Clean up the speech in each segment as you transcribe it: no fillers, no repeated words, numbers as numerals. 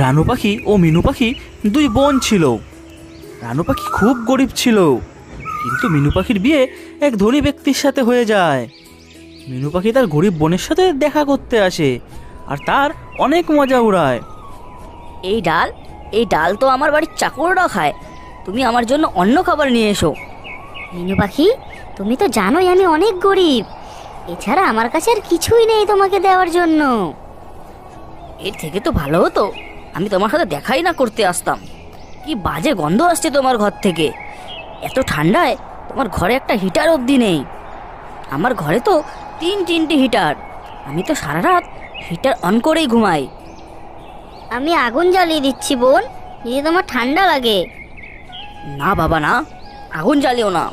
রানু পাখি ও মিনু পাখি দুই বোন ছিল। রানু পাখি খুব গরিব ছিল, কিন্তু মিনু পাখির বিয়ে এক ধনী ব্যক্তির সাথে হয়ে যায়। মিনু পাখি তার গরিব বোনের সাথে দেখা করতে আসে আর তার অনেক মজা উড়ায়। এই ডাল তো আমার বাড়ির চাকররা খায়, তুমি আমার জন্য অন্য খাবার নিয়ে এসো। মিনু পাখি, তুমি তো জানোই আমি অনেক গরিব, এছাড়া আমার কাছে আর কিছুই নেই তোমাকে দেওয়ার জন্য। এর থেকে তো ভালো হতো আমি তোমার সাথে দেখাই না করতে আসতাম। কি বাজে গন্ধ আসছে তোমার ঘর থেকে, এত ঠান্ডায় তোমার ঘরে একটা হিটার অবধি নেই। আমার ঘরে তো তিনটে হিটার, আমি তো সারা রাত হিটার অন করেই ঘুমাই। আমি আগুন জ্বালিয়ে দিচ্ছি বোন, যদি তোমার ঠান্ডা লাগে। না বাবা না, আগুন জ্বালিও না,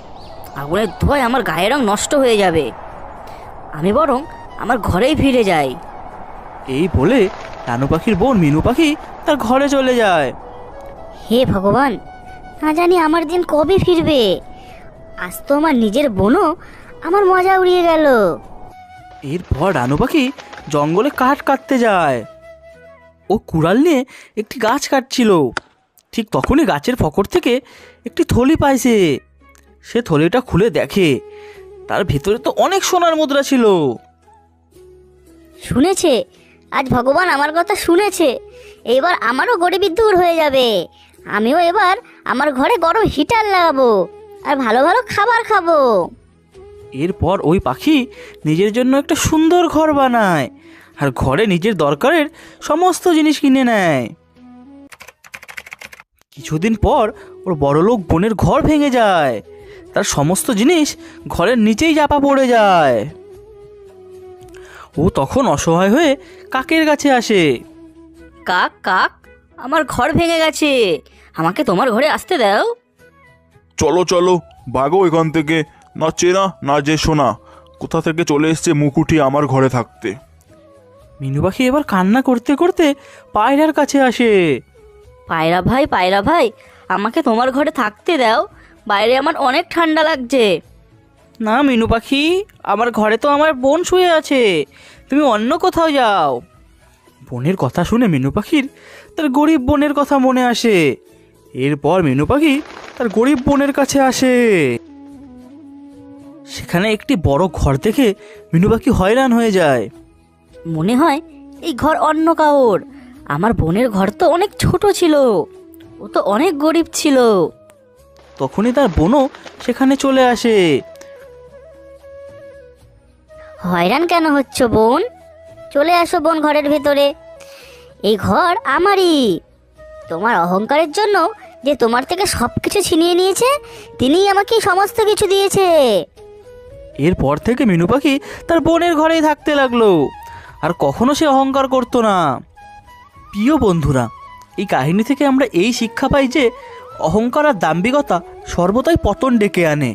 আগুনের ধোঁয়ায় আমার গায়ের রং নষ্ট হয়ে যাবে। আমি বরং আমার ঘরেই ফিরে যাই। এই বলে রানু পাখির বোন মিনু পাখি তার ঘরে চলে যায়। হে ভগবান, না জানি আমার দিন কবে ফিরবে। আজ তো আমার নিজের বোনও আমার মজা উড়িয়ে গেল। এরপর রানু পাখি জঙ্গলে কাঠ কাটতে যায়। ও কুড়াল নিয়ে একটি গাছ কাটছিল। ঠিক তখনই গাছের ফকর থেকে একটি থলি পাইছে। সে থলিটা খুলে দেখে তার ভেতরে তো অনেক সোনার মুদ্রা ছিল। শুনেছে, আজ ভগবান আমার কথা শুনেছে, এবার আমারও গরিবি দূর হয়ে যাবে। আমিও এবার আমার ঘরে গরম হিটার লাগাবো আর ভালো ভালো খাবার খাবো। এরপর ওই পাখি নিজের জন্য একটা সুন্দর ঘর বানায় আর ঘরে নিজের দরকারের সমস্ত জিনিস কিনে নেয়। কিছুদিন পর ওর বড়লোক বোনের ঘর ভেঙে যায়, তার সমস্ত জিনিস ঘরের নিচেই চাপা পড়ে যায়। ও তখন অসহায় হয়ে কাকের কাছে আসে। কাক কাক, আমার ঘর ভেঙে গেছে, আমাকে তোমার ঘরে আসতে দাও। চলো চলো, ভাগো এখান থেকে, না চেনা না যে শোনা, কোথা থেকে চলে এসছে মুকুটি আমার ঘরে থাকতে। মিনু পাখি এবার কান্না করতে করতে পায়রার কাছে আসে। পায়রা ভাই, আমাকে তোমার ঘরে থাকতে দাও, বাইরে আমার অনেক ঠান্ডা লাগছে। না মিনু পাখি, আমার ঘরে তো আমার বোন শুয়ে আছে, তুমি অন্য কোথাও যাও। বোনের কথা শুনে মিনু পাখির তার গরিব বোনের কথা মনে আসে। এরপর মিনু পাখি তার গরিব বোনের কাছে আসে। সেখানে একটি বড় ঘর দেখে মিনু পাখি হয়রান হয়ে যায়। মনে হয় এই ঘর অন্য কাউর, আমার বোনের ঘর তো অনেক ছোট ছিল, ও তো অনেক গরিব ছিল। তখনই তার বোনও সেখানে চলে আসে। হয়রান কেন হচ্ছ বোন? চলে আসো বোন ঘরের ভেতরে, এই ঘর আমারই। তোমার অহংকারের জন্য যে তোমার থেকে সব কিছু ছিনিয়ে নিয়েছে, তিনিই আমাকে সমস্ত কিছু দিয়েছে। এরপর থেকে মিনু পাখি তার বোনের ঘরেই থাকতে লাগলো, আর কখনো সে অহংকার করতো না। প্রিয় বন্ধুরা, এই কাহিনী থেকে আমরা এই শিক্ষা পাই যে অহংকার আর দাম্ভিকতা সর্বদাই পতন ডেকে আনে।